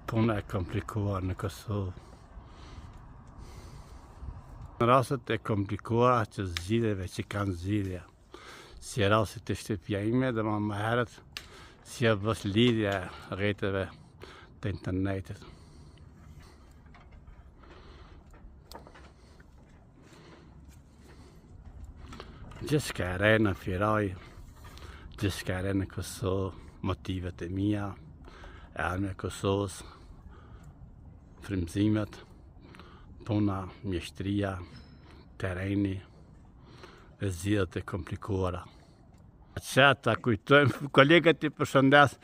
Puna e komplikuar në Kosovë. Në rastet e komplikuara që zgjidhjeve që kanë zgjidhja, si rastet e shtëpia ime dhe më herët, si bës lidhja rrjeteve të internetit. Gjithçka e re në Firaj, gjithçka e re në Kosovë, motivet e mia, e armja e Kosovës, frymëzimet, puna, mjeshtria, terreni dhe zgjidhjet e komplikuara. Që ta kujtojmë, kolegët i përshëndes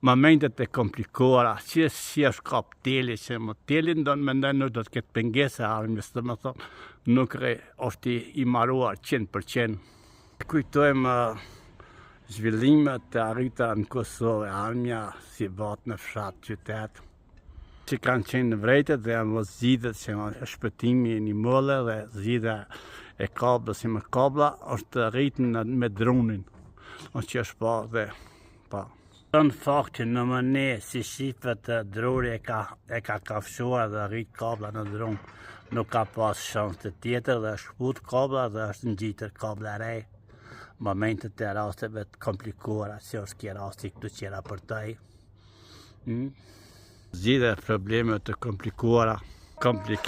momentet e komplikuara, që si është kap teli, që më teli mendoj nuk do të ketë pengesë e armjes, dhe më thonë, nuk është i maruar 100%. Kujtojmë zhvillimet e arrita në Kosovë, armja si batë në fshat, qytet, që kanë qenë në vrejtet dhe janë zgjidhjet që është shpëtimi një molle dhe zgjidhja e kablës si me kabla është rritë me dronin. Që është pa dhe pa. Në fakt që në mëne si shifet druri e ka kafshuar dhe rritë kabla në dron, nuk ka pas shans të tjetër dhe është shkput kabla dhe është ngjitër kabla rej. Momentet e rasteve të komplikuara, që është kje rasti këtu që raportoj. Zgjidhja e probleme të komplikuara,